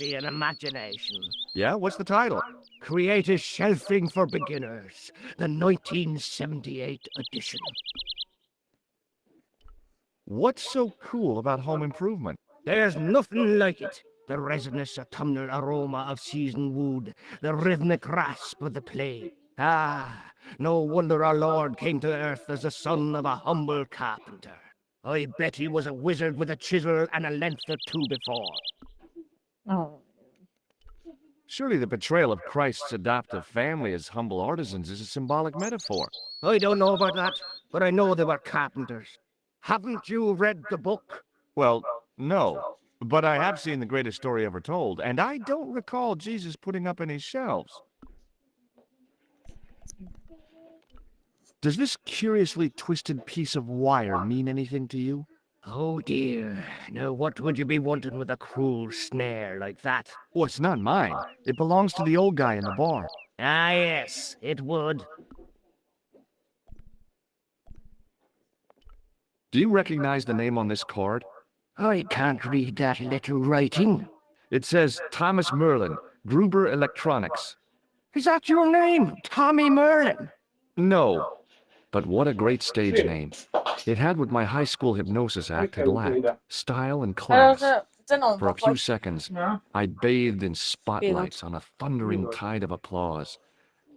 and imagination. Yeah, what's the title? Creative Shelving for Beginners, the 1978 edition. What's so cool about home improvement? There's nothing like it. The resinous autumnal aroma of seasoned wood, the rhythmic rasp of the play. Ah, no wonder our Lord came to earth as the son of a humble carpenter. I bet he was a wizard with a chisel and a length or two before. Oh. Surely the portrayal of Christ's adoptive family as humble artisans is a symbolic metaphor. I don't know about that, but I know they were carpenters. Haven't you read the book? Well, no. But I have seen The Greatest Story Ever Told, and I don't recall Jesus putting up any shelves. Does this curiously twisted piece of wire mean anything to you? Oh dear. Now what would you be wanting with a cruel snare like that? Oh, it's not mine. It belongs to the old guy in the bar. Ah yes, it would. Do you recognize the name on this card? I can't read that little writing. It says Thomas Merlin, Gruber Electronics. Is that your name, Tommy Merlin? No, but what a great stage name. It had what my high school hypnosis act had lacked, style and class. For a few seconds, I bathed in spotlights on a thundering tide of applause.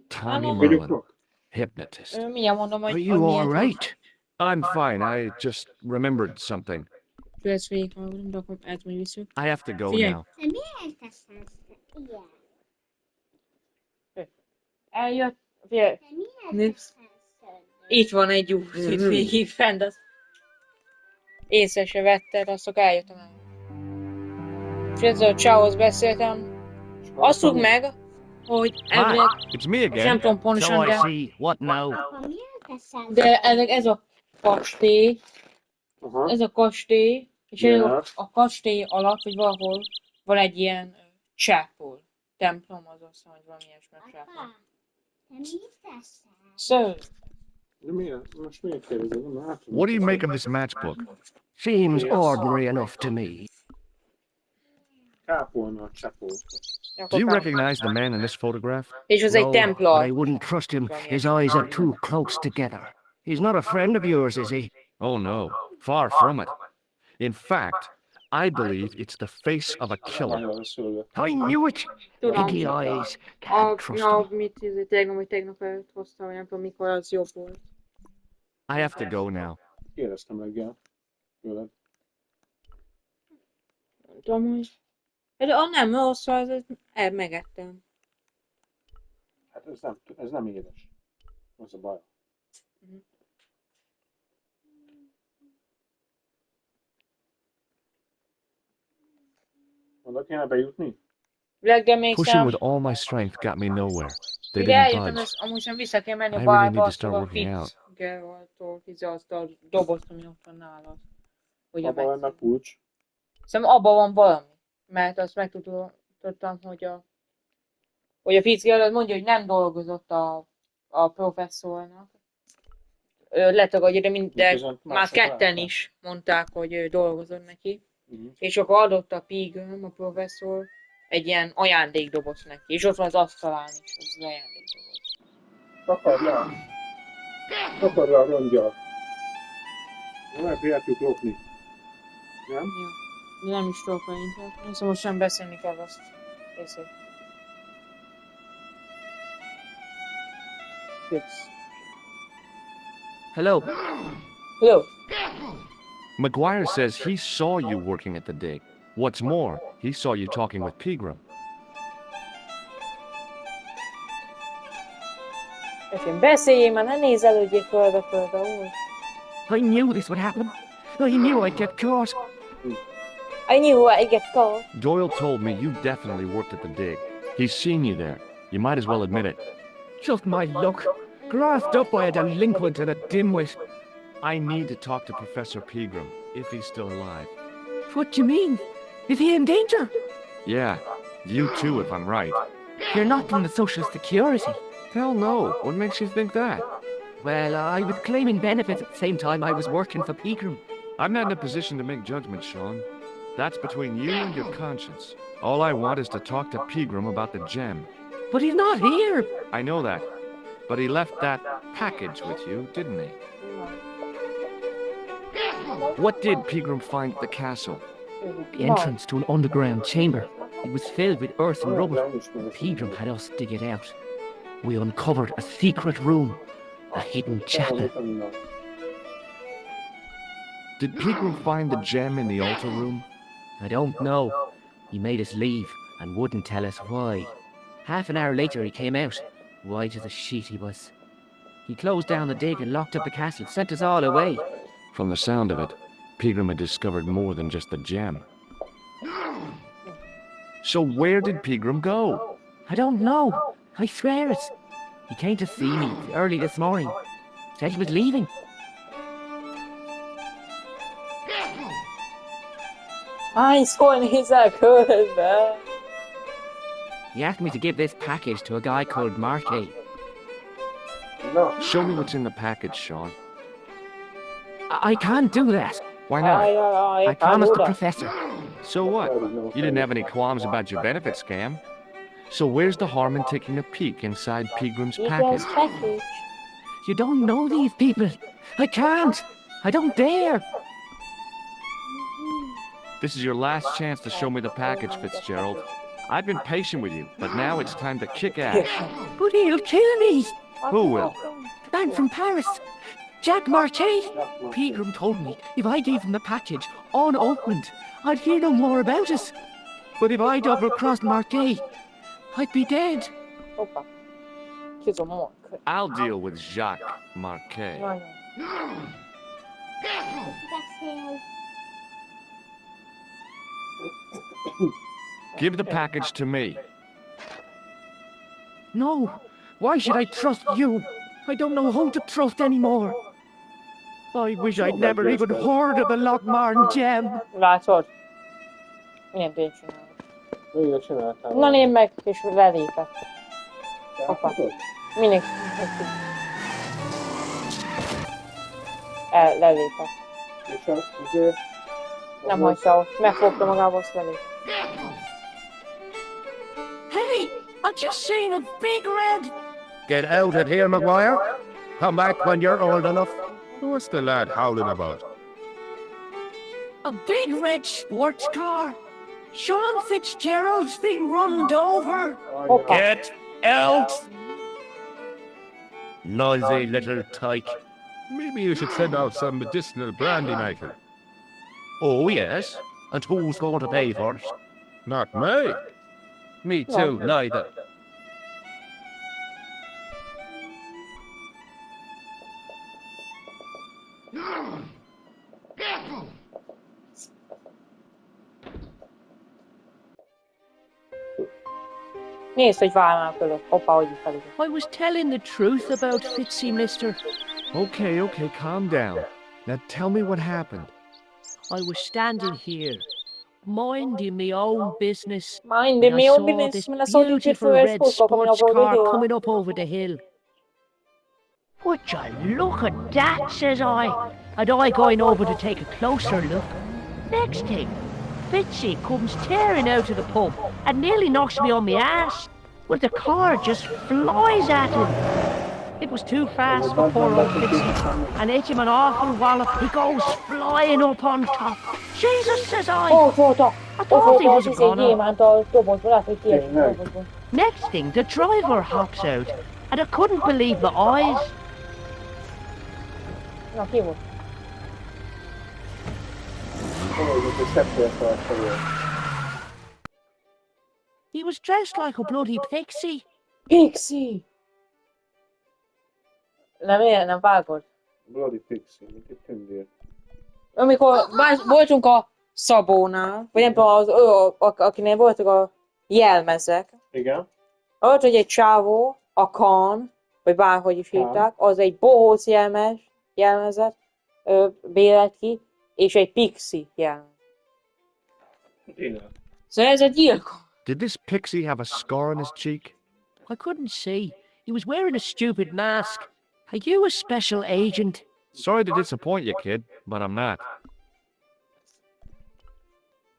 Tommy Merlin, hypnotist. Are you all right? I'm fine, I just remembered something. I have to go now. Eljött, figyelj, nézd. Itt van egy út, itt végig fent, az észre se vetted, azok eljöttem el. És ezzel a csához beszéltem, azt rúg meg, hogy elvileg, It's me again. nem tudom pontosan, So I de, see. What now? de ez a kastély, ez a kastély, és a kastély alatt, vagy valahol van egy ilyen chapel, templom, az azt mondja, hogy valami ilyesmi chapel. So, What do you make of this matchbook? Seems ordinary enough to me. Do you recognize the man in this photograph? és az egy No, but Templar. I wouldn't trust him. His eyes are too close together. He's not a friend of yours, is he? Oh no, far from it. In fact, I believe it's the face of a killer. I knew it. Tudom. Piggy eyes. Can't trust him. tegnap előtt hoztam, vagy nem tudom mikor, az jobb volt. I have to go now. Kérdeztem reggel tőled. Nem tudom, hogy... De nem, rossz, az megettem. Hát ez nem édes. Az a baj. Oda kéne bejutni? Reggel Pushing mégsem... with all my strength got me nowhere. They Ugye didn't eljöttem, budge. és amúgy sem vissza kell menni a I really need bárba, to azt start a working out. Fitzgeraldtól, azt a dobozt, ami ott van nálad. Hogy Abban lenne a kulcs. Szerintem abban van valami. Mert azt megtudtam, hogy a Fitzgerald mondja, hogy nem dolgozott a professzornak. Letagadja, de Miközben már mások ketten látták. is mondták, hogy ő dolgozott neki. Uh-huh. És akkor adott a Pilgrim, a professzor, egy ilyen ajándékdoboz neki. És ott van az asztalán is az ajándékdoboz. Takard le a rongyal. Nem elfigyeltük lopni. Nem? Jó. Nem is tudok szerintem. Szóval most sem beszélni kell azt. Készül. Hello. Hello. McGuire says he saw you working at the dig. What's more, he saw you talking with Pegram. Beszéljél már, ne nézelődjél földre, úr. I knew this would happen. I knew I'd get caught. I knew I'd get caught. Doyle told me you definitely worked at the dig. He's seen you there. You might as well admit it. Just my luck. Grafted up by a delinquent and a dimwit. I need to talk to Professor Pegram, if he's still alive. What do you mean? Is he in danger? Yeah, you too, if I'm right. You're not from the Social Security. Hell no. What makes you think that? Well, I was claiming benefits at the same time I was working for Pegram. I'm not in a position to make judgments, Sean. That's between you and your conscience. All I want is to talk to Pegram about the gem. But he's not here. I know that. But he left that package with you, didn't he? What did Pegram find at the castle? The entrance to an underground chamber. It was filled with earth and rubble. Pegram had us dig it out. We uncovered a secret room, a hidden chapel. Did Pegram find the gem in the altar room? I don't know. He made us leave and wouldn't tell us why. Half an hour later he came out. White as a sheet he was. He closed down the dig and locked up the castle, sent us all away. From the sound of it, Pegram had discovered more than just the gem. So where did Pegram go? I don't know. I swear it. He came to see me early this morning. Said he was leaving. He's going his good, man. He asked me to give this package to a guy called Marquet. Show me what's in the package, Sean. I can't do that. Why not? I promised the professor. So what? You didn't have any qualms about your benefit scam. So where's the harm in taking a peek inside Pegram's package? You don't know these people. I can't. I don't dare. This is your last chance to show me the package, Fitzgerald. I've been patient with you, but now it's time to kick ass. But he'll kill me. Who will? The man from Paris. Jack Marquet. Pegram told me if I gave him the package unopened, I'd hear no more about it. But if I double-crossed Marquet, I'd be dead. Hoppa. Chiuso mo. I'll deal with Jacques Marquet. Give the package to me. No. Why should I trust you? I don't know who to trust anymore. I wish I'd never even heard of the Lochmarn gem. Látod? Milyen pénzt csinálok? Na nézd meg, és lelépett. Hoppa. Mindenki. Lelépett. Nem hagyta ott. Megfogta magába, azt lelépett. Hey! I just seen a big red! Get out of here, Maguire. Come back when you're old enough. What's the lad howling about? A big red sports car. Sean Fitzgerald's been runned over. Hoppa. Get out! Noisy little tyke. Maybe you should send out some medicinal brandy, Michael. Oh, yes. And who's going to pay for it? Not me. Me too, neither. Nézd, hogy válnál fölött. Hoppa, hogy felül. I was telling the truth about Fitzy, mister. Okay, calm down. Now tell me what happened. I was standing here, minding my own business. Minding and I my own saw business, this men I saw you beautiful first red post coming sports over the car hill. coming up over the hill. Would you look at that, says I. And I going over to take a closer look. Next thing, Fitzy comes tearing out of the pub and nearly knocks me on my ass. Well, the car just flies at him. It was too fast for poor old Fitzy, and hit him an awful wallop. He goes flying up on top. Jesus, says I. I thought he was gone. Next thing, the driver hops out, and I couldn't believe my eyes. Na, ki volt? He was dressed like a bloody pixie. Pixie! Nem vágod? Bloody Pixie, mit tűntél? Amikor voltunk a Szabónál, vagy nem tudom, akinél voltak a jelmezek. Igen. Ott, hogy egy csávó, a Khan, vagy bárhogy is hívták, az egy bohóc jelmezet bérelt ki, és egy Pixie jelmez. Igen. Szóval ez egy gyilkos. Did this pixie have a scar on his cheek? I couldn't see. He was wearing a stupid mask. Are you a special agent? Sorry to disappoint you, kid, but I'm not.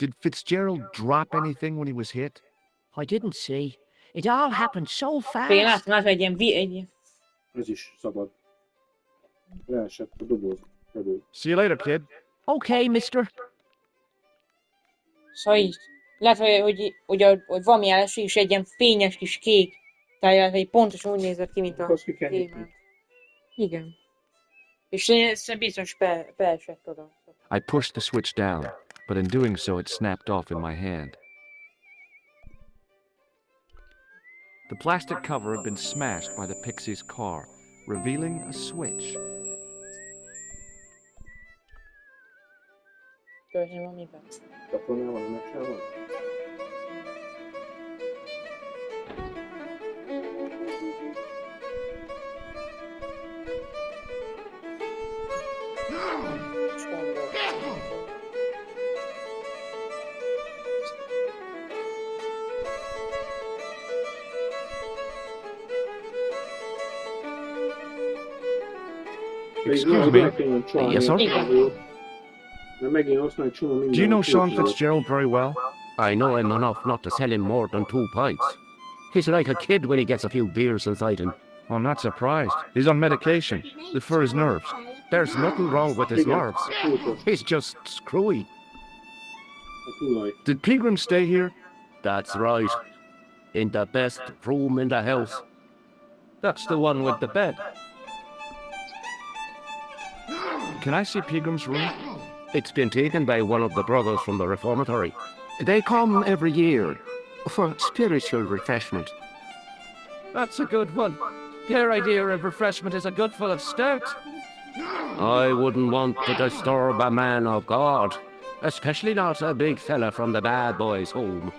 Did Fitzgerald drop anything when he was hit? I didn't see. It all happened so Én fast. láttam egy ilyen Ez is szabad. Leesett a doboz felől. See you later, kid. Okay, mister. Szóval így, lehet, hogy valami első is egy ilyen fényes kis kék. Tehát egy pontosan úgy nézett ki, mint a Azt ki kell nyitni. témát. Igen. És én biztos beesett oda. I pushed the switch down, but in doing so it snapped off in my hand. The plastic cover had been smashed by the Pixie's car, revealing a switch. Történj valamiben. Kapcsolnál van, megcsinálod? És gondolom. Excuse me. Yes, sir? Mert megint azt mondja, csomó minden. Do you know Sean Fitzgerald very well? I know him enough not to sell him more than 2 pints. He's like a kid when he gets a few beers inside him. I'm not surprised. He's on medication for his nerves. There's nothing wrong with his nerves. He's just screwy. A tulaj. Did Pegram stay here? That's right. In the best room in the house. That's the one with the bed. Can I see Pegram's room? It's been taken by one of the brothers from the reformatory. They come every year for spiritual refreshment. That's a good one. Their idea of refreshment is a good full of stout. I wouldn't want to disturb a man of God, especially not a big fella from the bad boys' home.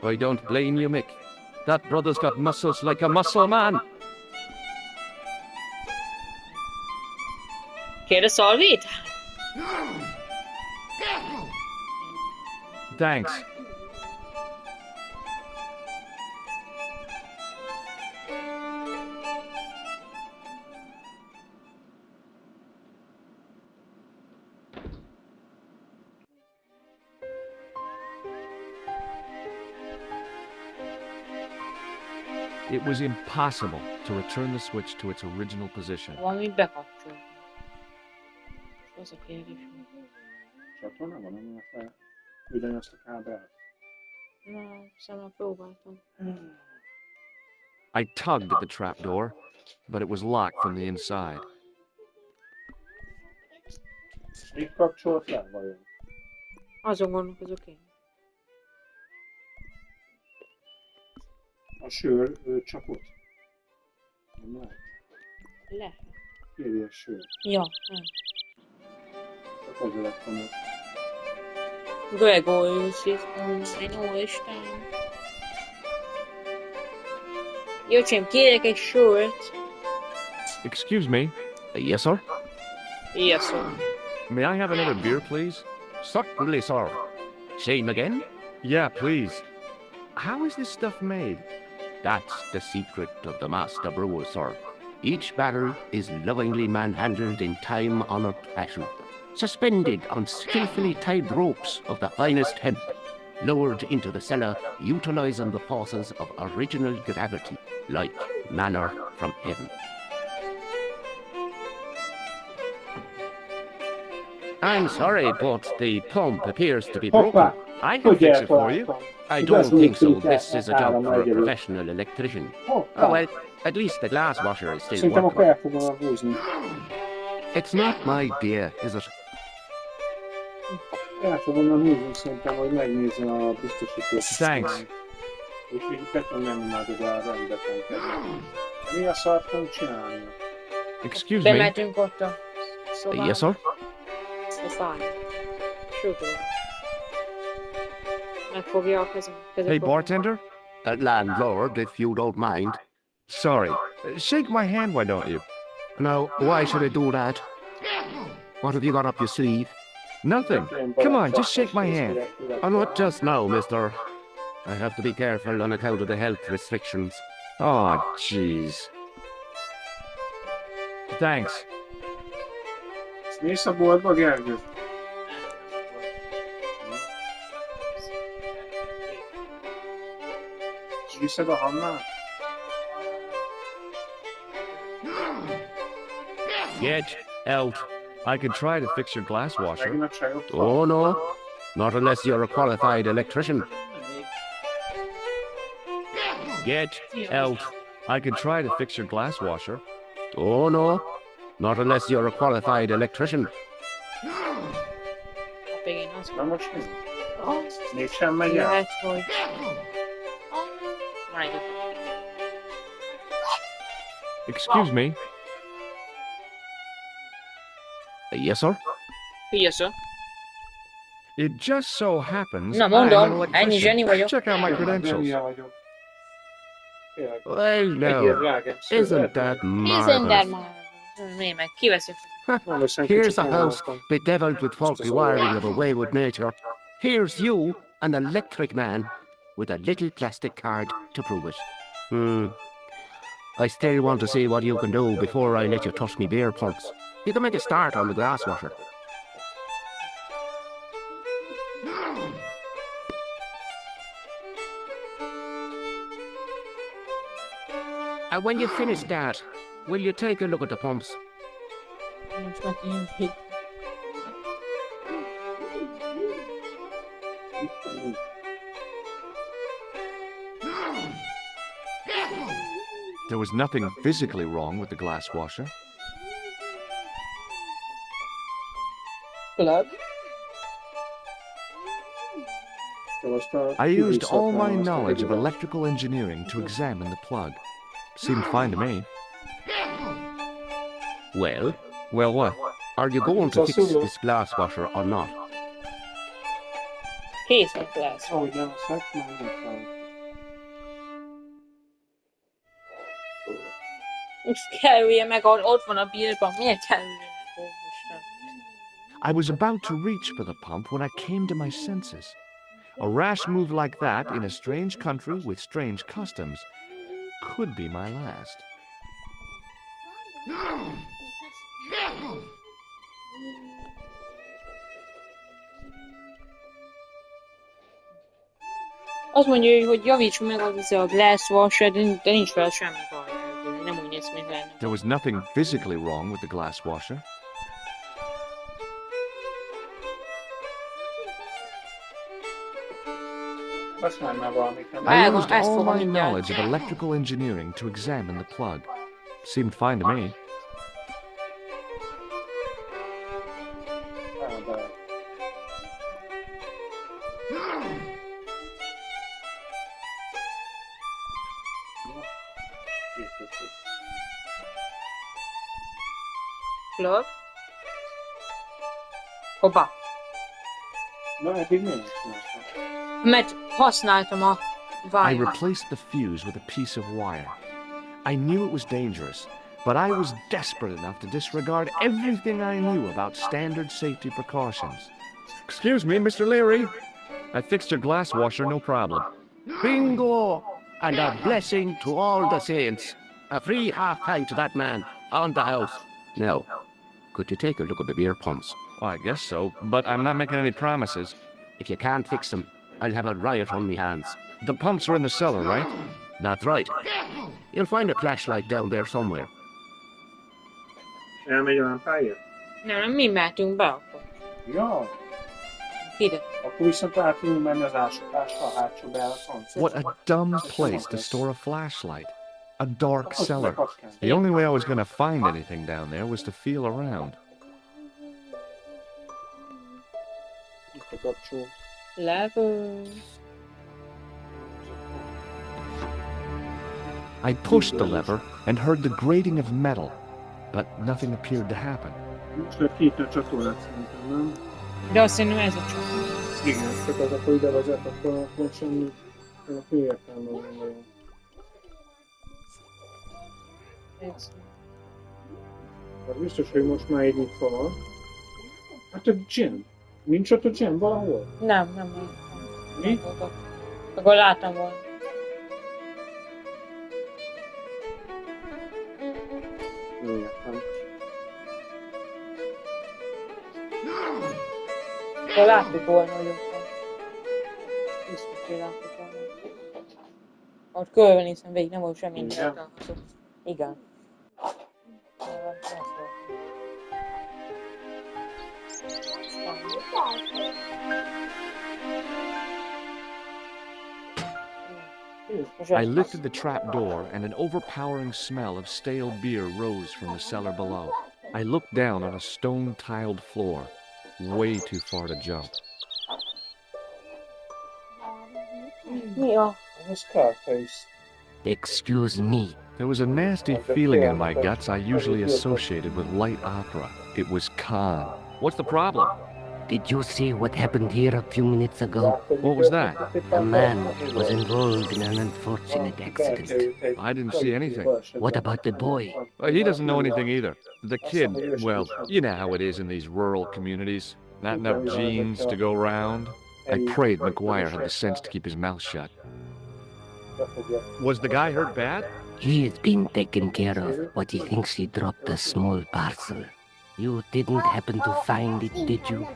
I don't blame you, Mick. That brother's got muscles like a muscle man. Kérde szalvét? Thanks. It was impossible to return the switch to its original position. Valamit bekapcsol. Az a kérdés. Csatorna van, ami fel ugyanazt a kábelt. Na, szóval próbáltam. I tugged at the trapdoor, but it was locked from the inside. Mit kapcsolt le, vajon? Azon gondolkozok én. A sör csapot? Nem lehet. Lehet. Kérje a sör. Ja, nem. Csak azért lett a most. Gregorius is online, úristen. Jöcsém, kérek egy sört. Excuse me. Yes, sir? Yes, sir. May I have another beer, please? Certainly, sir. Same again? Yeah, please. How is this stuff made? That's the secret of the master brewer, sir. Each barrel is lovingly manhandled in time-honored fashion, suspended on skillfully tied ropes of the finest hemp, lowered into the cellar, utilizing the forces of original gravity, like manna from heaven. I'm sorry, but the pump appears to be broken. Hoppá! I can fix it for you. I don't think so. This is a job for a professional electrician. Hoppá! Oh, well, at least the glass washer is still Szerintem akkor working. el fogom húzni. It's not my beer, is it? El fogom húzni szerintem, hogy megnézem a biztosítót. Thanks. Úgyhogy be tudom menni majd oda a rendetlen kedven. Mi a szart fogunk csinálni? Excuse me. Bemegyünk ott a szobába. Yes, sir? Fine. Sure. Megfogja a kezem. Hey, bartender? Landlord, if you don't mind. Sorry. Shake my hand, why don't you? Now, why should I do that? What have you got up your sleeve? Nothing. Come on, just shake my hand. Not just now, mister. I have to be careful on account of the health restrictions. Oh, jeez. Thanks. Mész a boltba, Gergő? Viszed a Hannát? Get out. I could try to fix your glass washer. Megint a csajot? Oh no, not unless you're a qualified electrician. Get out. I could try to fix your glass washer. Oh no, not unless you're a qualified electrician. Hát igen, az Na most mi? Mégsem megy el? lehet, hogy... Van egy Excuse me. Yes, sir? Figyelsz? It just so happens Na I'm an mondom, electrician. ennyi zseni vagyok. Check out my credentials. Zsenia vagyok. Tényleg. Well, Egyél no. drágám. Isn't that Isn't that marvelous? marvelous? Nézd meg, kiveszik. Nem hiszem, Here's kicsit a house megváltam. bedeviled with faulty wiring of a wayward nature. Here's you, an electric man, with a little plastic card to prove it. I still want to see what you can do before I let you touch me beer pumps. You can make a start on the glass washer. And when you finish that, will you take a look at the pumps? Most megint. There was nothing physically wrong with the glass washer. Plug. I used all my knowledge of electrical engineering to examine the plug. Seemed fine to me. Well, Well, what? are you going to fix this glass washer or not? Készen lesz. Ahogy nem a szekmány, Most kerülje meg, ahol ott van a bírban. Miért kerülje meg? Ó, Isten. I was about to reach for the pump when I came to my senses. A rash move like that in a strange country with strange customs could be my last. Azt mondja, hogy javíts meg az a glass washer, de nincs vele semmi baj. Nem úgy néz ki, mint lenne. There was nothing physically wrong with the glass washer. azt már már valamit nem. I Vágom, used ezt all fogom my mindjárt. knowledge of electrical engineering to examine the plug. Seemed fine to me. De Plug. Hoppá. Na, eddig miért csináltam? Mert használtam a I vájat. replaced the fuse with a piece of wire. I knew it was dangerous, but I was desperate enough to disregard everything I knew about standard safety precautions. Excuse me, Mr. Leary. I fixed your glass washer, no problem. Bingo! And a blessing to all the saints. A free half-pint to that man on the house. Now, could you take a look at the beer pumps? Well, I guess so, but I'm not making any promises. If you can't fix them, I'll have a riot on me hands. The pumps are in the cellar, right? That's right. You'll find a flashlight down there somewhere. Elmegy olyan pálya? Nem, mi mehetünk be akkor. Ja, Ide. akkor viszont át tudunk menni az ásatásra, a hátsó bejáraton. What a dumb place to store a flashlight. A dark Az cellar. meg azt kell. The only way I was going to find anything down there was to feel around. Itt a kapcsol. Level. I pushed the lever and heard the grating of metal, but nothing appeared to happen. Most lehet kinyitni a csatornát szerintem, nem? De azt szerintem ez a csak. Igen, csak az akkor ide vezet, akkor semmi, akkor mi értelme van nagyon. Ez. Hát biztos, hogy most már így nyitva van. Hát a gym. Nincs ott a gym valahol? Nem. Mi? volt ott. Akkor láttam volna. Jó, értem. Akkor láttuk volna, hogy ott van. Biztos, hogy láttuk volna. Ott körbenéztem végig, nem volt semmi Igen. találkozó. Igen. I lifted the trap door, and an overpowering smell of stale beer rose from the cellar below. I looked down on a stone-tiled floor, way too far to jump. Mi a? Ez Scarface. Excuse me. There was a nasty feeling in my guts I usually associated with light opera. It was Khan. What's the problem? Did you see what happened here a few minutes ago? What was that? A man was involved in an unfortunate accident. I didn't see anything. What about the boy? Well, he doesn't know anything either. The kid, well, you know how it is in these rural communities. Not enough genes to go round. I prayed McGuire had the sense to keep his mouth shut. Was the guy hurt bad? He is being taken care of, but he thinks he dropped a small parcel. You didn't happen to find it, did you?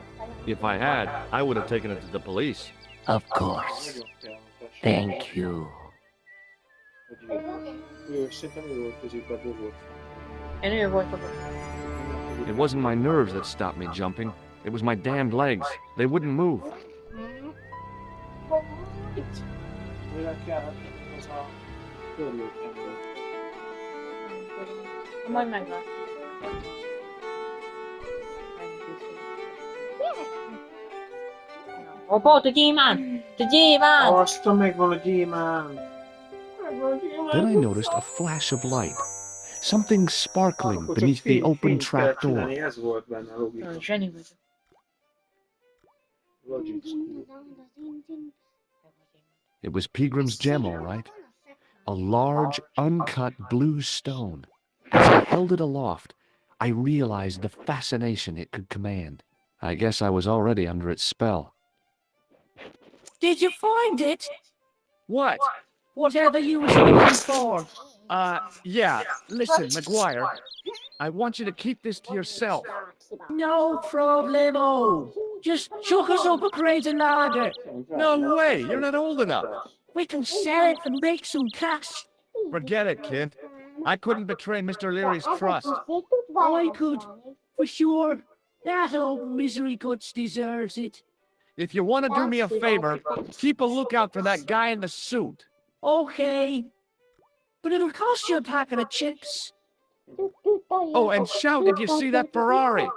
If I had, I would have taken it to the police. Of course. Thank you. Szerintem ő volt középen bogott. Én ő voltam. It wasn't my nerves that stopped me jumping. It was my damned legs. They wouldn't move. Mire kellett az a körülöttem. Majd meglát. Hoppá, ott a gyémán! A gyémán! Azt megvan a gyémán! Then I noticed a flash of light. Something sparkling beneath the open trap door. Ez volt benne a logika. Zseni vagyok. Logic. It was Peagram's gem, all right. A large, uncut blue stone. As I held it aloft, I realized the fascination it could command. I guess I was already under its spell. Did you find it? What? Whatever you was looking for. Yeah. Listen, McGuire. I want you to keep this to yourself. No problemo. Just chuck us up a crate of lager. No way. You're not old enough. We can sell it and make some cash. Forget it, kid. I couldn't betray Mr. Leary's trust. I could, for sure. That old misery guts deserves it. If you want to do me a favor, keep a lookout for that guy in the suit. Okay. But it'll cost you a packet of chips. Oh, and shout if you see that Ferrari.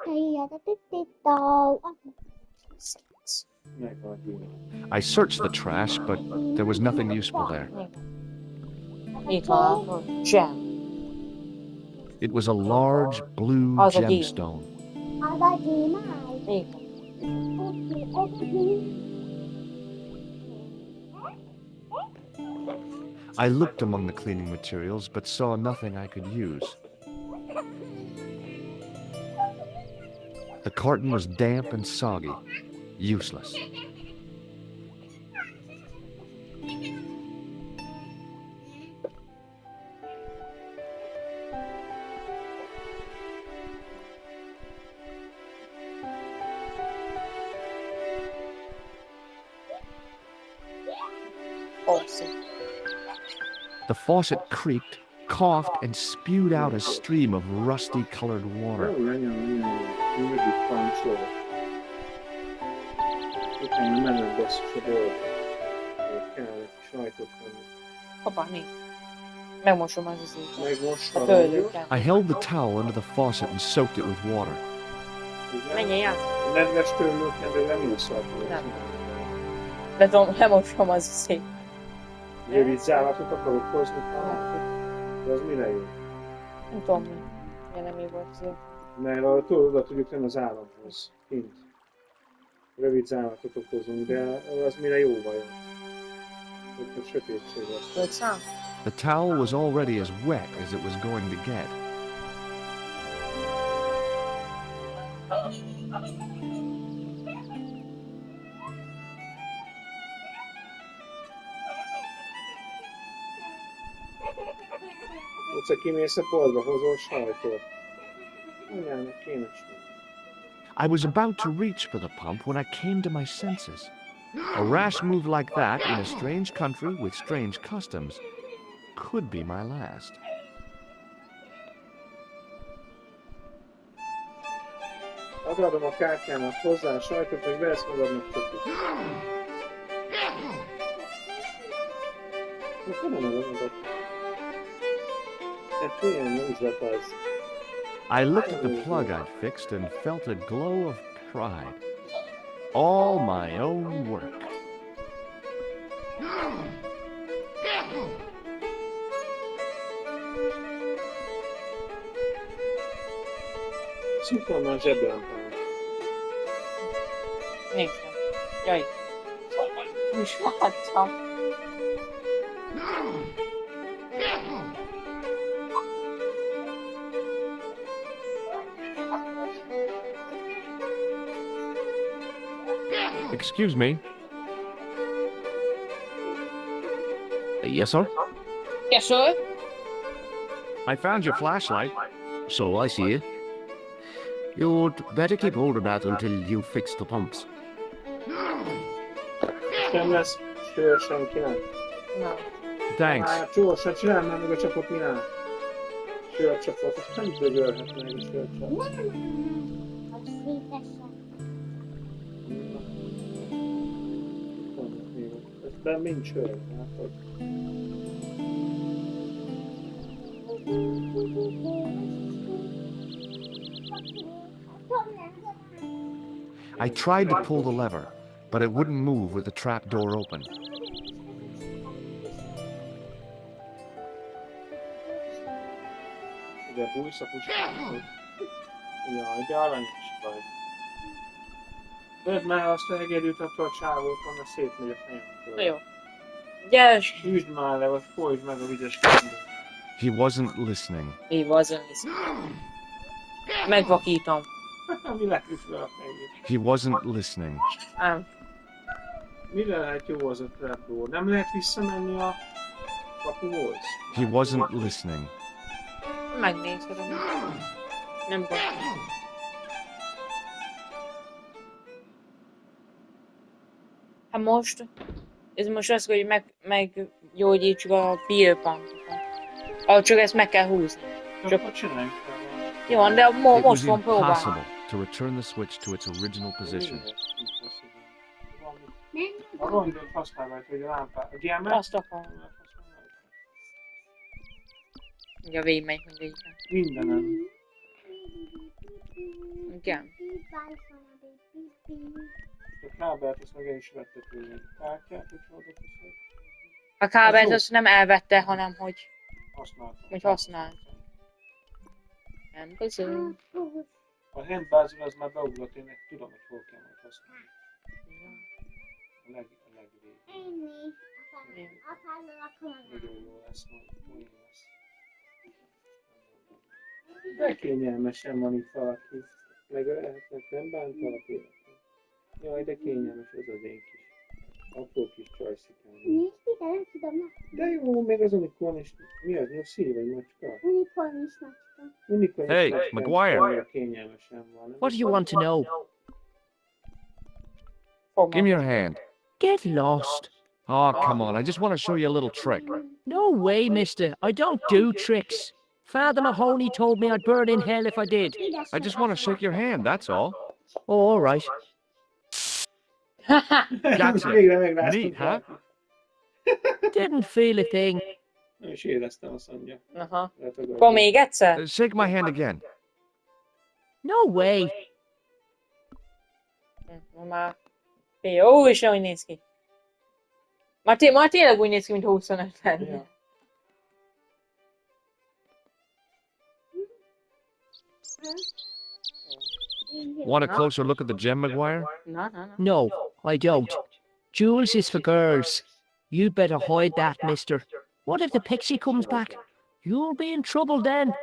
Megvan a gyémán. I searched the trash, but there was nothing useful there. Itt van a gem. It was a large blue Az a gyém. gemstone. Igen. I looked among the cleaning materials, but saw nothing I could use. The carton was damp and soggy, useless. Awesome. The faucet creaked, coughed, and spewed out a stream of rusty-colored water. Jó, lenyom. Mindig pancsol. Utána mennek basszus a dolgok. Kell sajtot venni. Hoppá, nézd. Megmosom az izét. Megmossa. A pöldőkkel. I held the towel under the faucet and soaked it with water. Menjen játszani. Nedves tőlőkkel nem ülsz rajta. Nem. De tudom, lemosom az izét. Rövid zállatot akarok hozni. De az mire jó? Nem tudom mi. Milyen nem volt azért. Mert oda tudjuk tenni az államhoz. Kint. Rövid zállatot okozunk, de az mire jó vajon? Ott a sötétség lesz. Tudod szám? The towel was already as wet as it was going to get. Egyszer kimész a boltba, hozol sajtot. Anyának kéne csinálni. I was about to reach for the pump when I came to my senses. A rash move like that in a strange country with strange customs could be my last. Adom a kártyámat hozzá a sajtot, hogy vesz magadnak csokit. Nem adom oda. Hát milyen üzlet az? I looked at the plug I'd fixed and felt a glow of pride. All my own work. Szuperman zseblámpám. Nézem. Jaj. Nem is láttam. Excuse me. Yes, sir? Keső? I found your flashlight. So I see. You'd better keep hold of that until you fix the pumps. Nem lesz sör senkinek. Na. Thanks. Hát gyorsan csinálj már meg a csapot, Milán. Sörcsapot, azt nem dögölhet meg a sörcsapot. Ezben nincs sör, látod? I tried to pull the lever, but it wouldn't move with the trap door open. Ugye bújsz a kucsát? Jaj, de aranyos vagy. Vedd már azt a hegedűt attól a csávót, mert szétmegy a fejemtől. Na jó. Gyers! Üsd már le, vagy folytsd meg a vizes kendőt. He wasn't listening. He wasn't listening. Megvakítom. Mi lett fel a fejét? He wasn't listening. Ám. Mire lehet jó az a trapdoor? Nem lehet visszamenni a kapuhoz? He wasn't listening. Megnézhetem. Nem gond. Hát most... Ez most az, hogy meggyógyítsuk a bírpankokat. Ahogy csak ezt meg kell húzni. Akkor csináljuk fel. Jó, de It most was van próbálni. impossible to return the switch to its original position. A rongyot használják, hogy a lámpát. A GM-et? Azt akarom. Ugye végigmegy mindegyikre. Mindenem. Igen. A kábelt azt meg el is vette tőle egy kártyát, hogyha oda teszed. A kábelt azt nem elvette, hanem hogy Használtam. használt. Nem közül. A handbázul az már beugrott, én meg tudom, hogy hol kell majd használni. A legvégén. Nagyon jó lesz majd, olyan lesz. De kényelmesen van itt valaki. Megölhetnek, nem bántalak életet. Jaj, de kényelmes ez az én kis. Apró kis csajszikám. De jó, meg az unikorn is. Mi az, nyuszi vagy macska? Unikorn is Hey, macska. Maguire. Kényelmesen van. What do you want to know? Give me your hand. Get lost. Oh, come on. I just want to show you a little trick. No way, mister. I don't do tricks. Father Mahoney told me I'd burn in hell if I did. I just want to shake your hand, that's all. Oh, all right. Gotcha. Végre megráztam Neat, huh? valaki. Didn't feel a thing. Nem is éreztem, azt mondja. Aha. Letagadja. Akkor még egyszer? Shake my hand again. No way. Ma már... Jó, is úgy néz ki. Már tényleg úgy néz ki, mint 25 lenne. Ja. Want a closer look at the gem, Maguire? Na. No, I don't. Jewels is for girls. You'd better hide that, mister. What if the pixie comes back? You'll be in trouble then.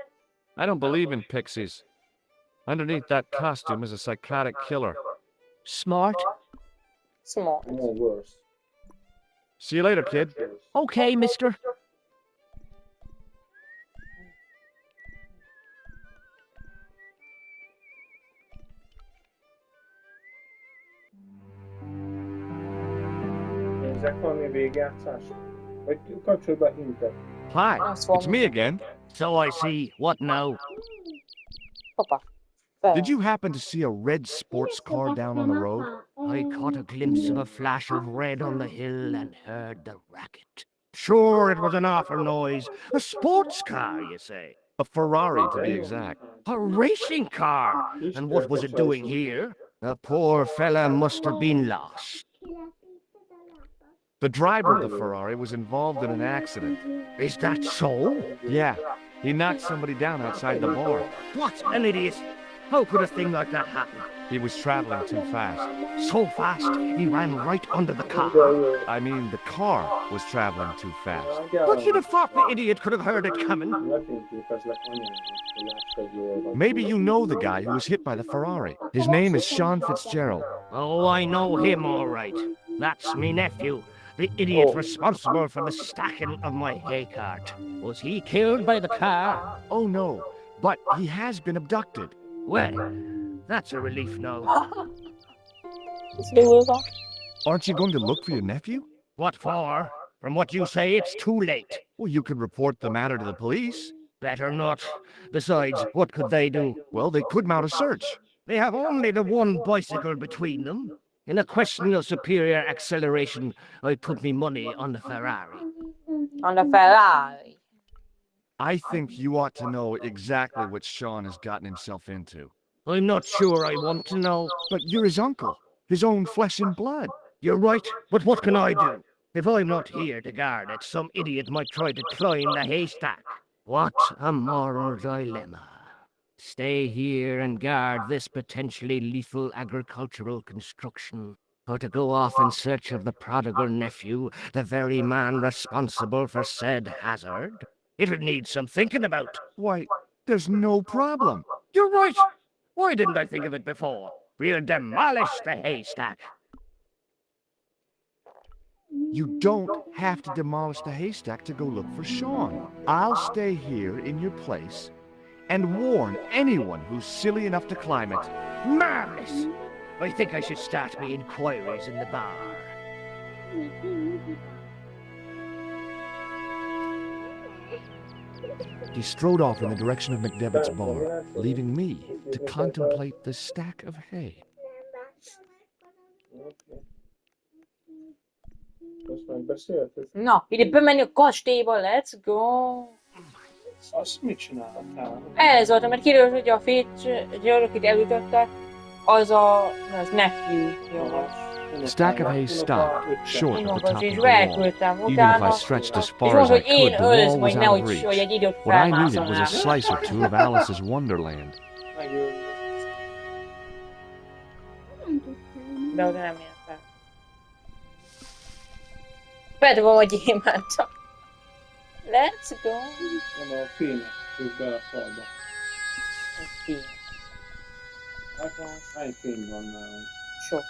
I don't believe in pixies. Underneath that costume is a psychotic killer. Smart. Smart. More worse. See you later, kid. Okay, mister. Ennek valami végjátszás? Vagy kapcsolj be hintet. Hi, Azt van. it's me again. So I see. What now? Hoppá. Did you happen to see a red sports car down on the road? I caught a glimpse of a flash of red on the hill and heard the racket. Sure, it was an awful noise. A sports car, you say? A Ferrari, to be exact. A racing car? And what was it doing here? The poor fella must have been lost. The driver of the Ferrari was involved in an accident. Is that so? Yeah, he knocked somebody down outside the bar. What an idiot! How could a thing like that happen? He was traveling too fast. So fast, he ran right under the car. I mean, the car was traveling too fast. But you'd have thought the idiot could have heard it coming. Lefényképezlek anyának, hogy láss, hogy jól vagy. Maybe you know the guy who was hit by the Ferrari. His name is Sean Fitzgerald. Oh, I know him all right. That's me nephew, the idiot responsible for the stacking of my hay cart. Was he killed by the car? Oh no, but he has been abducted. Well, that's a relief now. Aren't you going to look for your nephew? What for? From what you say, it's too late. Well, you could report the matter to the police. Better not. Besides, what could they do? Well, they could mount a search. They have only the one bicycle between them. In a question of superior acceleration, I put me money on the Ferrari. On the Ferrari. I think you ought to know exactly what Sean has gotten himself into. I'm not sure I want to know. But you're his uncle, his own flesh and blood. You're right, but what can I do? If I'm not here to guard it, some idiot might try to climb the haystack. What a moral dilemma. Stay here and guard this potentially lethal agricultural construction, or to go off in search of the prodigal nephew, the very man responsible for said hazard? It'll need some thinking about. Why, there's no problem. You're right. Why didn't I think of it before? We'll demolish the haystack. You don't have to demolish the haystack to go look for Sean. I'll stay here in your place and warn anyone who's silly enough to climb it. Marvelous! I think I should start my inquiries in the bar. He strode off in the direction of McDevitt's bar, leaving me to contemplate the stack of hay. Most megbeszélted? Na, ide bemenni a kastélyba, let's go! Azt mit csináltál? Ez volt, mert kiderült, hogy a Fitzgerald, akit elütöttek, az nephew jogos. The stack of hay stopped, short of the top of És the wall. elküldtem Even if utána, I stretched as és far as mondta, I hogy én could, the wall ölsz, was majd out of nehogy, hogy reach. egy időt What I needed felmászom was a rá. slice or two of Alice's Wonderland. Megölni. De oda nem értem. Pedva vagy gyémánta. Let's go! Nem a fémet húz be a falba. A film. Hány fény van nálunk? Sok.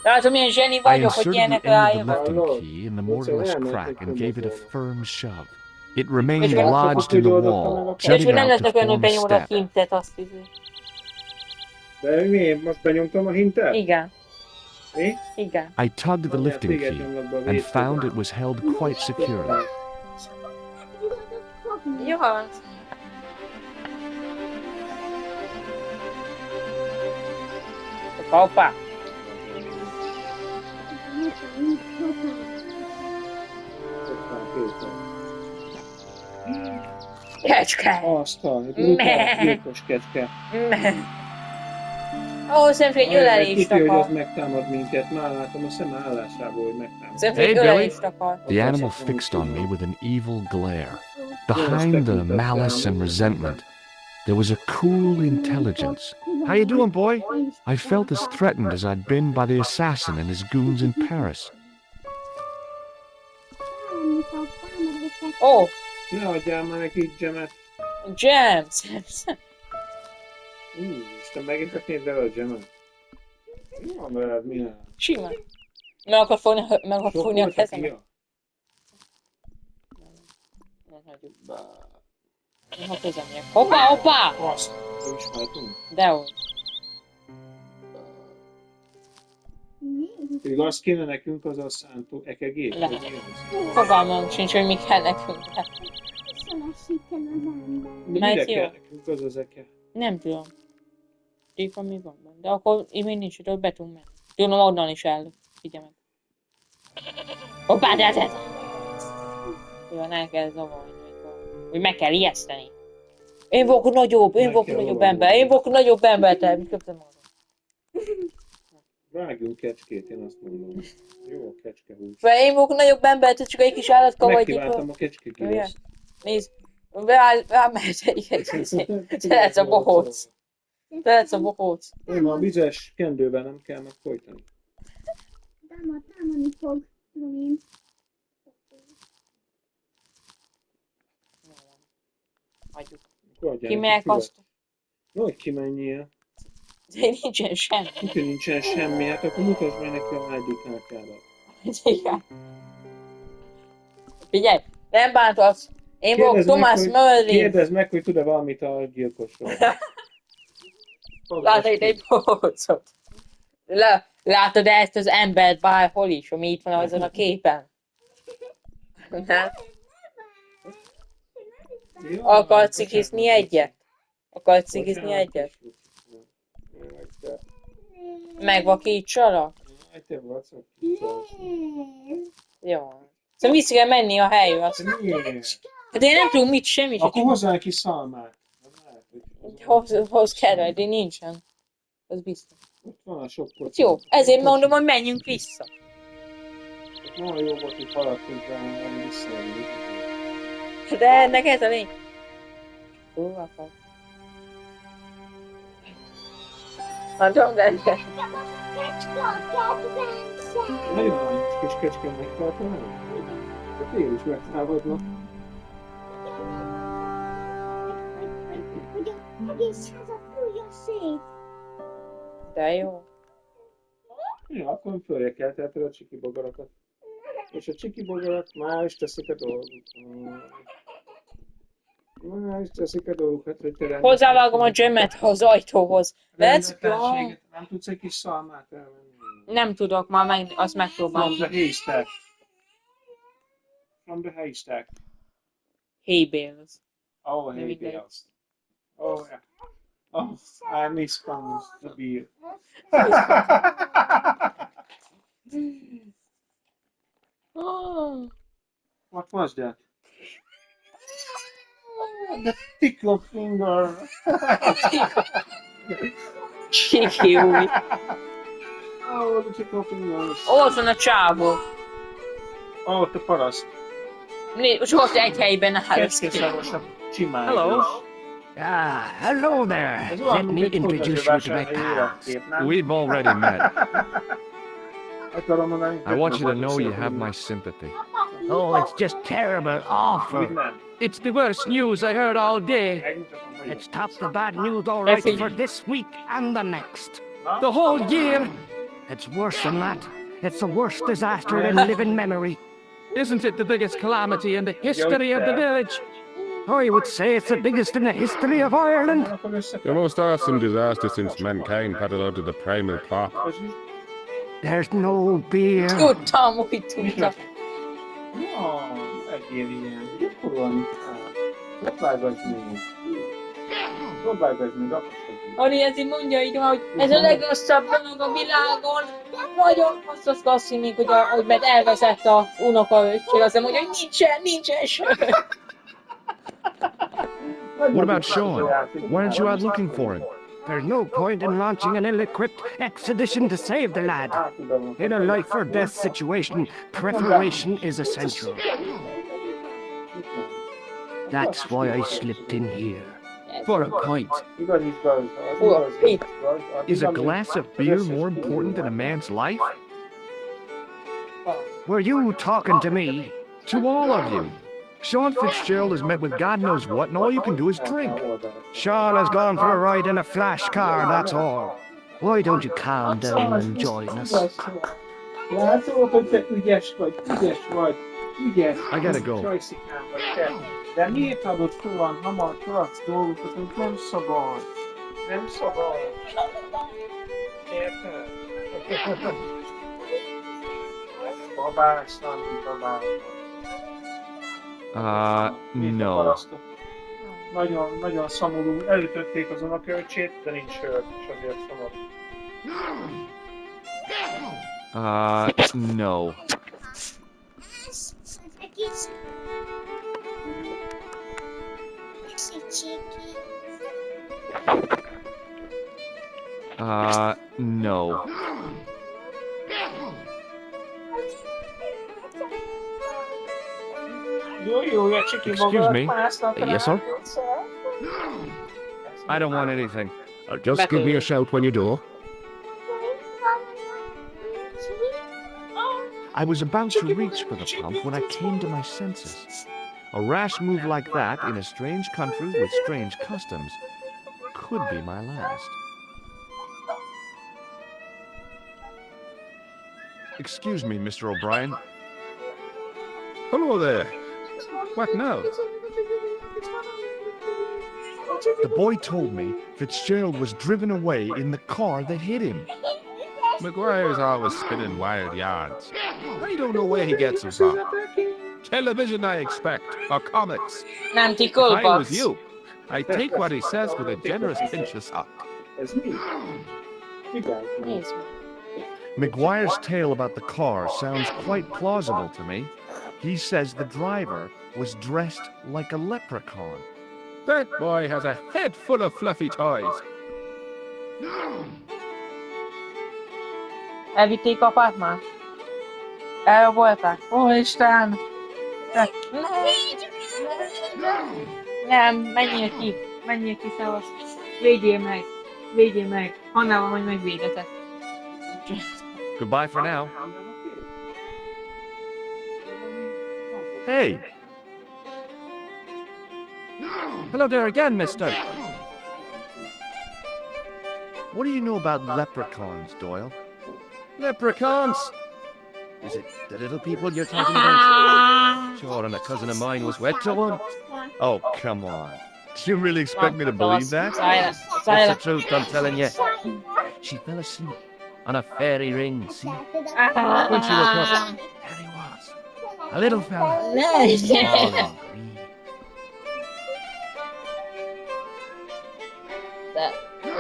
Látom, milyen zseni I vagyok, hogy inserted ilyenek the end of the rájövök. lifting key in the mortarless crack and gave it a firm shove. It remained És akkor lodged in the wall, És jutting nem out lesznek to olyan, hogy form a benyomod a step. hintet, azt hiszem. De mi? Most benyomtam a hintet? Igen, Mi? igen. I tugged the lifting key and found it was held quite securely. Jó, hoppá. Kecske. Azt a gyilkos kecske. Ó, szerintem egy ölelést Kitű, hogy az akar. megtámad minket. Már látom a szem állásából, hogy megtámad. Szerintem Hey, egy Billy. ölelést akar. The animal fixed on me with an evil glare. Behind the malice and resentment, there was a cool intelligence. How you doing, boy? I felt as threatened as I'd been by the assassin and his goons in Paris. Ó, Ne adjál már neki gemet. James. Isten, megint el a gemet. Mi van veled, Milán? Simán. Meg akar fogni a kezemet. Nem hagyjuk be. Nem a kezemnek. Hoppá, hoppá! Azt, ő is hallottunk? Dehogy. Pedig azt kéne nekünk az a szántó ekegét. Lehet. Fogalmam sincs, hogy mi kell nekünk. De Mert mire jó. kell nekünk az az eke? Nem tudom. Tudjuk, mi van benne. De akkor én még nincs idő, hogy be tudunk menni. Tudom, onnan is el. Figyelj meg. Hoppá, de ez! Jó, ne kell zavarni. Hogy meg kell ijeszteni. Én vagyok nagyobb ember. Én vagyok nagyobb ember, te mit köptem magam. Vágjunk kecskét, én azt mondom. Jó, a kecske hús. Mert én vagyok nagyobb ember, te csak egy kis állatka vagy. Megkívántam a kecske kilosz. Nézd. Beállsz egy te lesz a bohóc. Te lesz a bohóc. Én a vizes kendőben nem kell megfojtani. Támadni fog, tudom én. Hagyjuk. Adjál Ki neki melyek füvet. azt? No, hogy kimenjél. De nincsen semmi. Úgyhogy nincsen semmi, hát akkor mutasd meg neki a hánydikártyádat. Igen. Figyelj, nem bántasz. Én vagyok Thomas Merlin. Kérdezd meg, hogy tud-e valamit a gyilkosról. Látod egy bohócot. Látod ezt az embert bárhol is, ami itt van azon a képen? Nem? Akarsz cikizni egyet? Akarsz cikizni egyet? Megvakítsalak? Jó. Szóval vissza kell menni a helyre. Azt... De én nem tudom mit, semmit. Akkor hozzá neki szalmát. Hoz kell, de nincsen. Az biztos. Ott van a sok kocsi. Jó, ezért mondom, hogy menjünk vissza. Nagyon jó volt, hogy haladtunk rá, hogy visszajönni. De ennek ez a lény. Ó, akar. Mondom, de... Nagyon nagy kis kecske megtartanak. De én is megtámadnak. Egész házat fújja szét. De jó. Ja, akkor följe kell teheted a csiki bogarakat. És a csiki bogarak már is teszik a dolgukat. Már is teszik a dolgukat, hogy te Hozzávágom a gemet az ajtóhoz. Let's go! Nem tudsz egy kis szalmát elvenni? Nem tudok, már meg, azt megpróbálom. From the haystack. From the haystack. Hay bales. Oh, hay Maybe bales. Oh, yeah. Oh, I mispronounced the beer. Oh. What was that? The tickle finger. Csiki új. Oh, the tickle fingers. Ott van a csávó. Oh, ott a paraszt. És ott egy helyben áll. Kecskeszarosabb csimány. Hello. Hello there. Let me introduce you to my pals. We've already met. Akarom mondani, I want you to know you have my sympathy. Oh, it's just terrible, awful. It's the worst news I heard all day. It's top the bad news all right for this week and the next. The whole year. It's worse than that. It's the worst disaster in living memory. Isn't it the biggest calamity in the history of the village? I would say it's the biggest in the history of Ireland. The most awesome disaster since mankind paddled out of the primal crop. There's no beer. Tudtam, hogy tudtam. No, legyél ilyen. Gyakorolni kell. Dobálgass még. Dobálgass még, Ari ezért mondja így, hogy ez a legrosszabb dolog a világon. Nagyon azt gaszni még, hogy mert elveszett az unokaöccsér. Azt mondja, hogy nincsen sör. What about Sean? Why aren't you out looking for him? There's no point in launching an ill-equipped expedition to save the lad. In a life-or-death situation, preparation is essential. That's why I slipped in here. For a pint. Is a glass of beer more important than a man's life? Were you talking to me? To all of you. Sean Fitzgerald has met with God knows what, and all you can do is drink. Sean has gone for a ride in a flash car, that's all. Why don't you calm down and join us? Látod, hogy te ügyes vagy. I gotta go. Csajszikám vagy te. De miért adod föl hamar feladsz dolgokat, hogy nem szabad? Nem szabad. Érted? babászal, mint babászal. No. Nagyon, nagyon szomorú. Elütötték az unokaöcsét, de nincs hőr, és azért szomorú. No. Az egész... Szétségi. No. Jó, csiki Excuse me? másznak Yes, sir? I don't want anything. Just give me a shout when you do. I was about to reach for the pump when I came to my senses. A rash move like that in a strange country with strange customs could be my last. Excuse me, Mr. O'Brien. Hello there. What now? The boy told me Fitzgerald was driven away in the car that hit him. McGuire's always spinning wild yards. I don't know where he gets them from. Television, I expect, or comics. Nem If I tikolbax. was you, I'd take what he says with a generous pinch of salt. Ez mi? Nézd meg. McGuire's tale about the car sounds quite plausible to me. He says the driver was dressed like a leprechaun. That boy has a head full of fluffy toys. Elvitték apát már? El voltak? Ó, Isten! Nem, menjél ki, szevasz. Védjél meg. Hannával majd megvédetek. Goodbye for now. Hey! Hello there again, mister. What do you know about leprechauns, Doyle? Leprechauns. Is it the little people you're talking about? Sure, and a cousin of mine was wed to one. Oh, come on. Do you really expect me to believe that? It's the truth, I'm telling you. She fell asleep on a fairy ring, see? When she woke up, there he was. A little fella. All in green.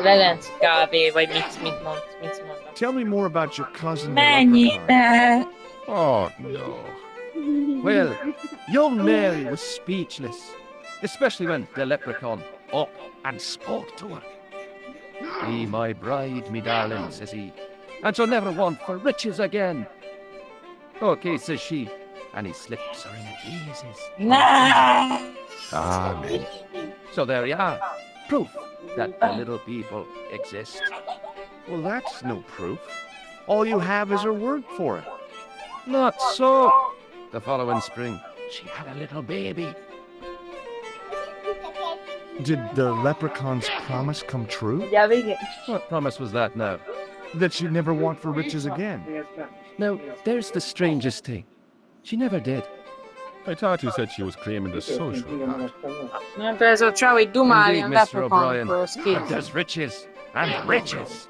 Lelenc kávé, vagy mit mondtam. Tell me more about your cousin, the Menj leprechaun. be! Oh, no. Well, young Mary was speechless, especially when the leprechaun up and spoke to her. Be my bride, me darling, says he, and she'll never want for riches again. Okay, says she, and he slips her in the daisies. Nah! Amen. So there you are, proof that the little people exist. Well, that's no proof. All you have is her word for it. Not so. The following spring, she had a little baby. Did the leprechaun's promise come true? Ugye a végén? What promise was that now? That she'd never want for riches again? Now, there's the strangest thing. She never did. I thought you said she was claiming the social part. Nem, ez a csaj, hogy dumál Indeed, ilyen Mr. O'Brien, leprechaunhoz ki. but there's riches and riches.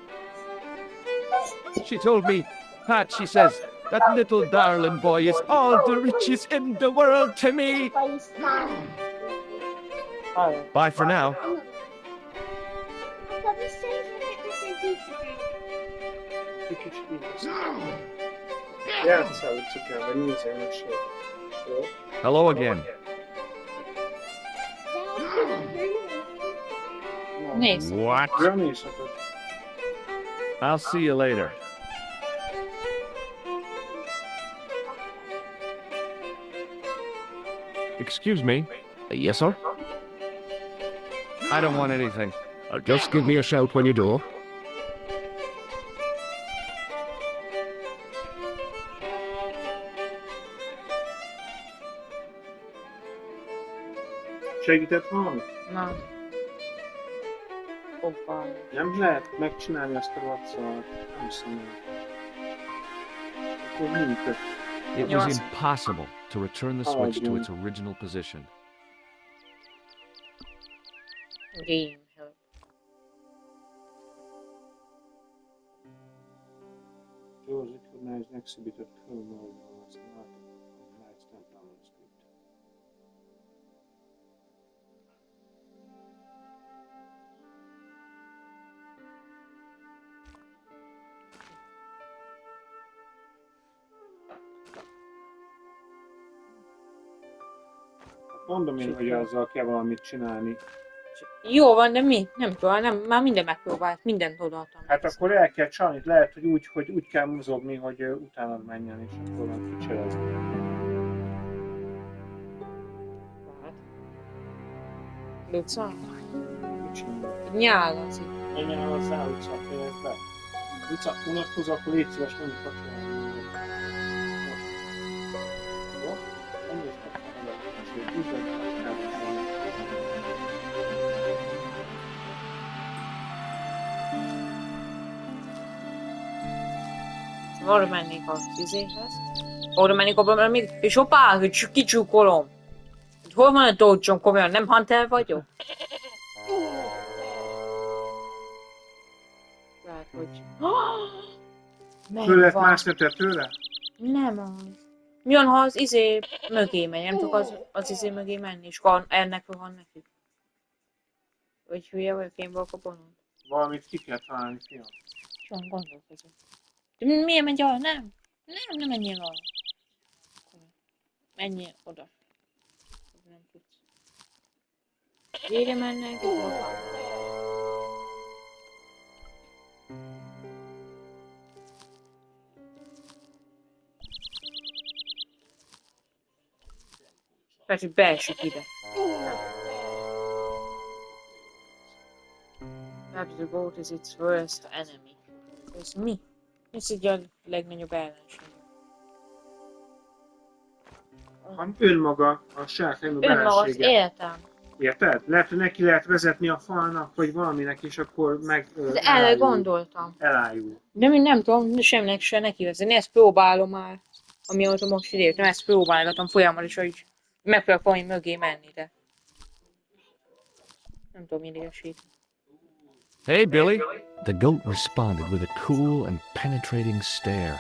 She told me, Pat, she says, that little darling boy is all the riches in the world to me. Bye for now. Játsszál, hogy cukám, vagy nézzél mesét. Jó? Hello again. Nézd. What? Gran éjszakot. I'll see you later. Excuse me. Yes, sir? I don't want anything. Just give me a shout when you do. Segített valamit? Na. Hoppá. Nem lehet megcsinálni azt a rohadt. Nem hiszem. Akkor minket. It was impossible to return the switch to its original position. Game help. Yours recognized exhibited film. Mondom én, hogy azzal kell valamit csinálni. Jó van, de mi? Nem tudom, nem, már minden megpróbált, mindent odaadtam. Hát akkor el kell csalni, lehet, hogy úgy kell mozogni, hogy utánad menjen, és akkor van kicselezni. Luca? Mit csinálni? Nyálazik. Menjen el az utcát, fejezd be. Luca, unatkozol, akkor légy szíves, nem kapcsolni. Most. Jó? Menj és kapcsolni a kicsit, üzlet, Arra mennék a tüzéhez. Oda mennék abban, még, és hoppá, hogy kicsúkolom. Hol van a dodge-om, komolyan, nem Hunter vagyok? Tehát, hogy... Föl lehet mászni a tetőre? Nem az. Mi van, ha az mögé megy? Nem tudok az mögé menni, és ennek van neki. Vagy hülye vagyok, én vagyok a bonod. Valamit ki kell találni, fiam. Van, gondolkozom. De miért megy arra? Nem. Nem menjél arra. Menjél oda. Nem tudsz. Gyere mennek, tehát, hogy beesik ide. Perhaps the boat is its worst enemy. Ez mi? Ez így a legnagyobb ellenség. Önmaga a saját legnagyobb Önmaga az ellensége. értem. Érted? Lehet, hogy neki lehet vezetni a falnak, vagy valaminek, és akkor meg De erre gondoltam. elájul. De én nem tudom semminek se neki vezetni. Ezt próbálom már. Amióta most idértem, ezt próbálgatom folyamatosan, hogy megpróbálok valami mögé menni, de... Nem tudom idegesíteni. Hey, Billy. The goat responded with a cool and penetrating stare.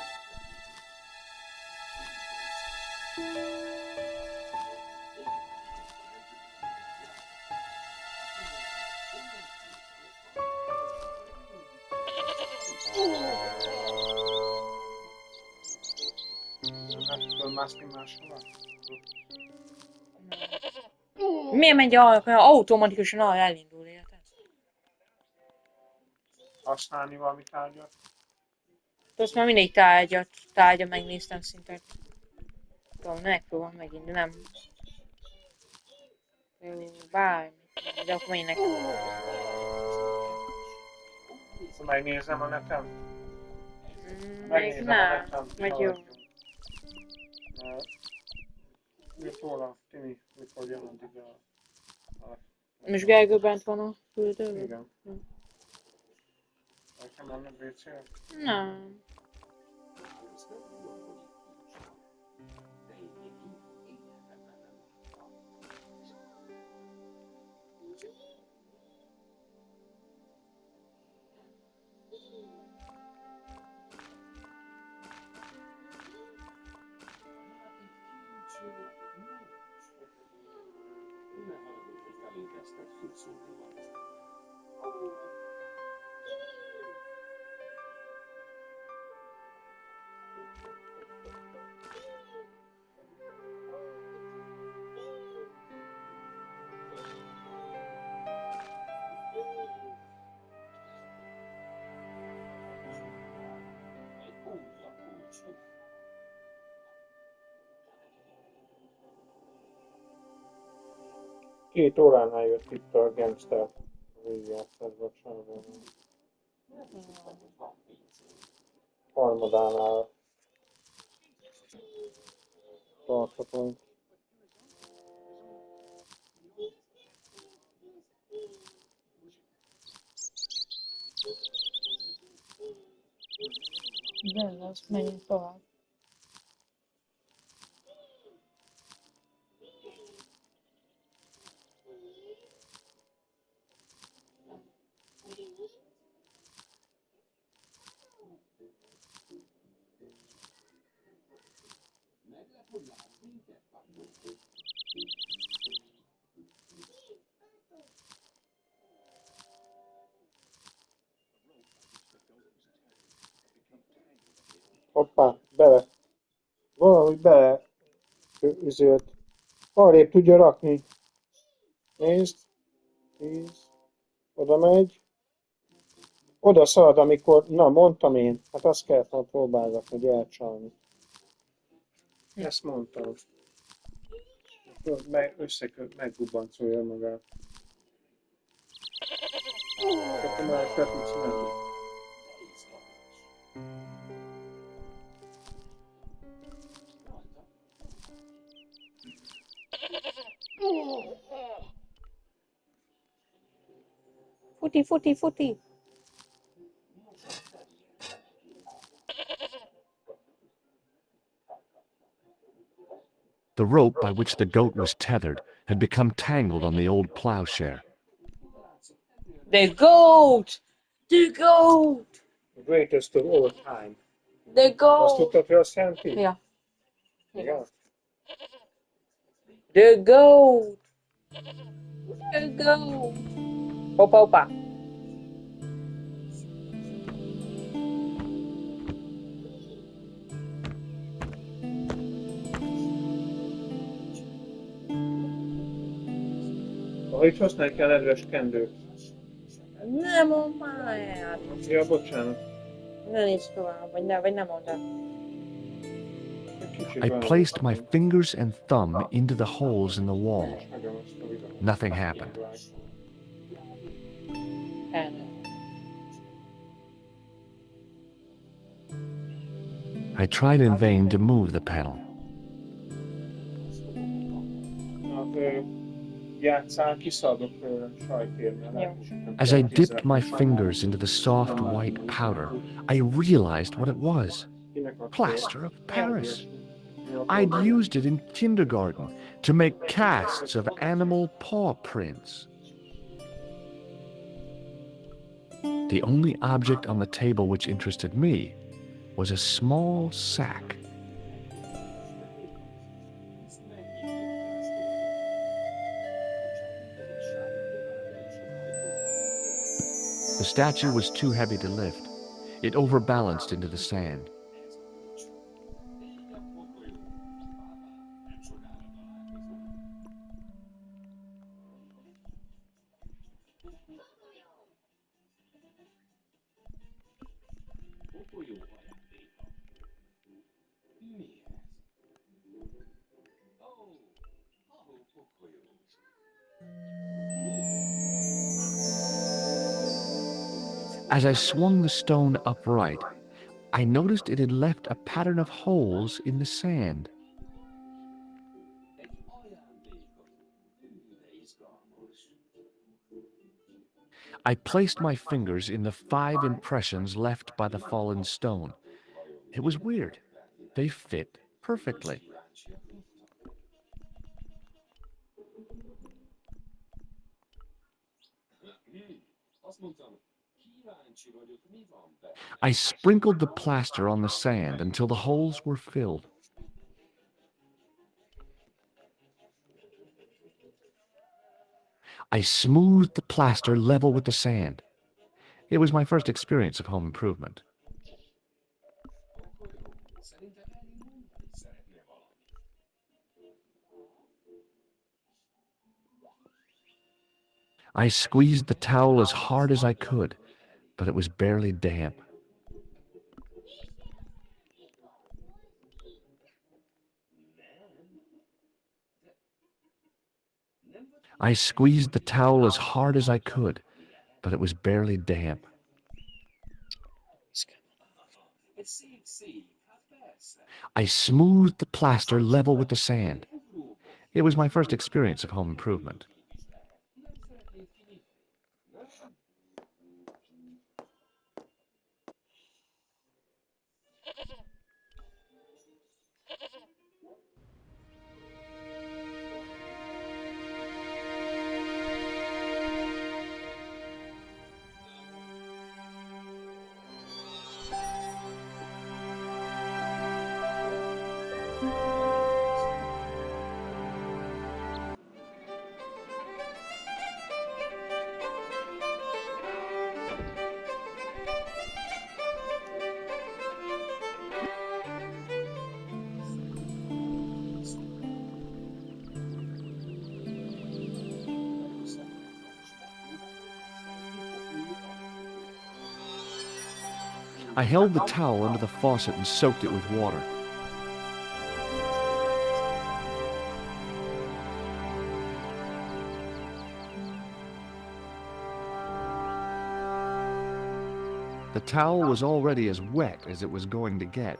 Miért megy arra, hogy automatikusan arra elindul, érted? Használni valami tárgyat? Azt már mindegy tárgya megnéztem szinte. Tudom, megpróbálom megint, de nem. Bármi. De akkor megint nekem. Megnézem a neten? Még nem, vagy jó. Mi szól a Timi, mikor jön addig a... Most Gergő bent van a küldőben? Igen. Nekem van a WC-re? Nem. Két óránál jött itt a Gangster végigjátszásba csávon. Harmadánál tarthatunk. De az menjünk tovább. Hoppá, bele. Valahogy bele üzölt Arrébb tudja rakni. Nézd. 10. Oda megy. Oda szalad, amikor... Na, mondtam én. Hát azt kellett volna próbálgatni, hogy elcsalni. Ezt mondtam. Akkor meggubbancolja magát. Akkor már ezt le tudsz menni. Futi, futi, futi. The rope by which the goat was tethered had become tangled on the old plowshare. The goat! The goat! Greatest of all time. The Azt goat! tudtad, hogy azt jelenti? Ja. Igen. The goat! The goat! Hoppa, hoppa. Ahogy használj kell nedves kendőt. Nem mondd már! Ja, bocsánat. Ne nézz tovább, vagy nem mondd el. Kicsit I van. placed my fingers and thumb into the holes in the wall. Nothing happened. I tried in vain to move the panel. Játszál, kiszadok sajtérmel. As I dipped my fingers into the soft white powder, I realized what it was. Plaster of Paris. I'd used it in kindergarten to make casts of animal paw prints. The only object on the table which interested me was a small sack. The statue was too heavy to lift. It overbalanced into the sand. As I swung the stone upright, I noticed it had left a pattern of holes in the sand. I placed my fingers in the 5 impressions left by the fallen stone. It was weird. They fit perfectly. I sprinkled the plaster on the sand until the holes were filled. I smoothed the plaster level with the sand. It was my first experience of home improvement. I squeezed the towel as hard as I could, but it was barely damp. I squeezed the towel as hard as I could, but it was barely damp. I smoothed the plaster level with the sand. It was my first experience of home improvement. I held the towel under the faucet and soaked it with water. The towel was already as wet as it was going to get.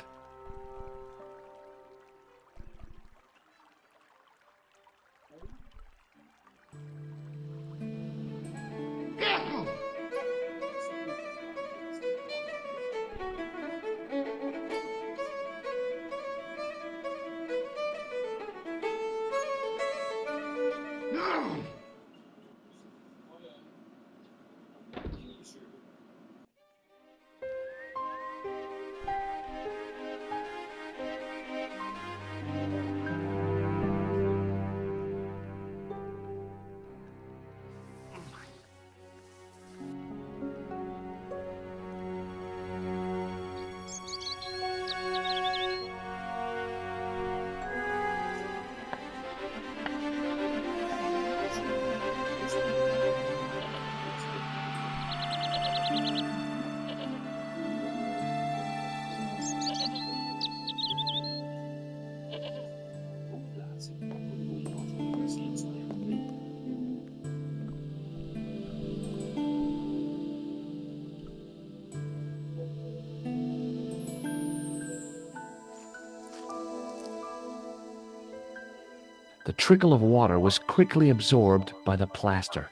The trickle of water was quickly absorbed by the plaster.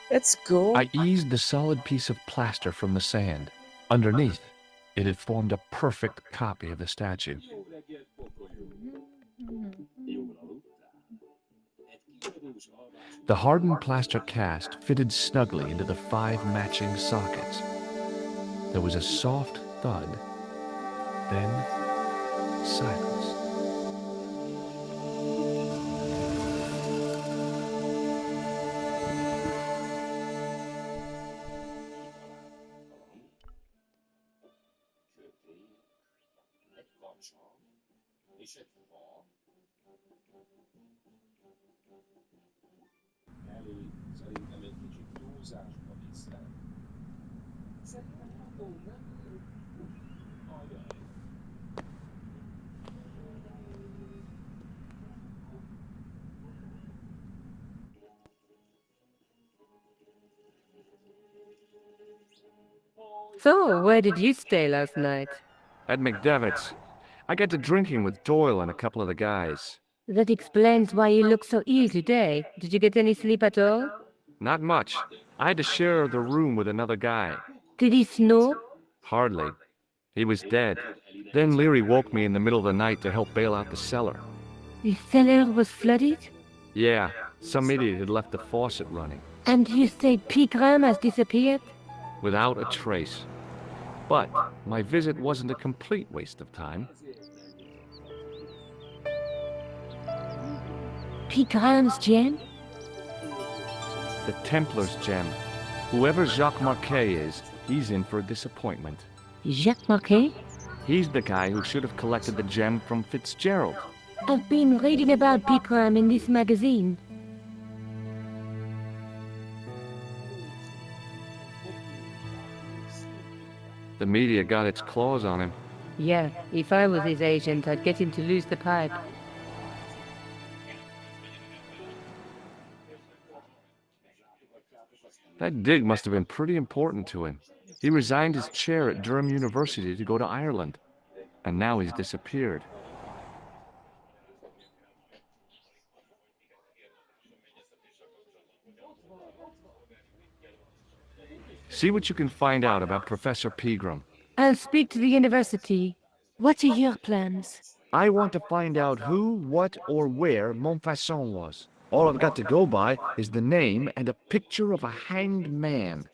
Let's go. I eased the solid piece of plaster from the sand. Underneath, it had formed a perfect copy of the statue. The hardened plaster cast fitted snugly into the 5 matching sockets. There was a soft thud, then silence. So, where did you stay last night? At McDevitt's, I got to drinking with Doyle and a couple of the guys. That explains why you look so ill today. Did you get any sleep at all? Not much. I had to share the room with another guy. Did he snore? Hardly. He was dead. Then Leary woke me in the middle of the night to help bail out the cellar. The cellar was flooded? Yeah, some idiot had left the faucet running. And you say Pegram has disappeared? Without a trace. But my visit wasn't a complete waste of time. Pegram's gem? The Templars gem. Whoever Jacques Marquet is, he's in for a disappointment. Jacques Marquet? He's the guy who should have collected the gem from Fitzgerald. I've been reading about Pegram in this magazine. The media got its claws on him. Yeah, if I was his agent, I'd get him to lose the pipe. That dig must have been pretty important to him. He resigned his chair at Durham University to go to Ireland. And now he's disappeared. See what you can find out about Professor Pegram. I'll speak to the university. What are your plans? I want to find out who, what, or where Montfaucon was. All I've got to go by is the name and a picture of a hanged man.